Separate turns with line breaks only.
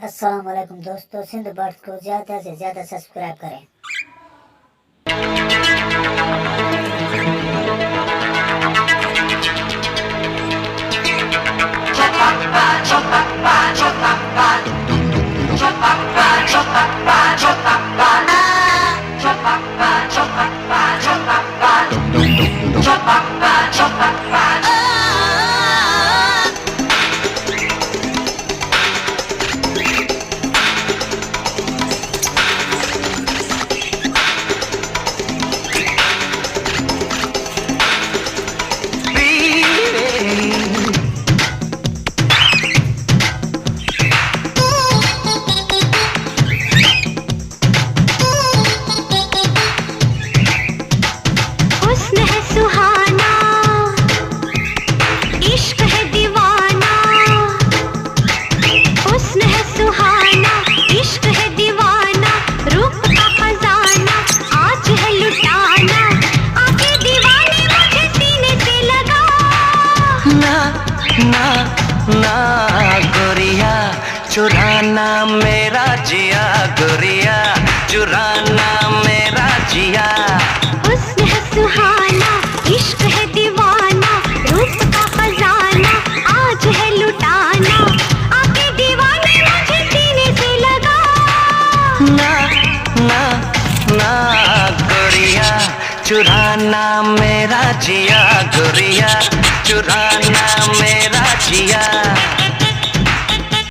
अस्सलाम वालेकुम दोस्तों, सिंध बर्ड्स को ज़्यादा से ज़्यादा सब्सक्राइब करें।
ना गोरिया चुराना मेरा जिया, गोरिया चुराना मेरा जिया।
हुस्न है सुहाना, इश्क है दीवाना, रूप का खजाना आज है लुटाना, आके दीवाने मुझे सीने से लगा।
ना ना ना गोरिया चुराना मेरा जिया, गोरिया चुराना मेरा जिया।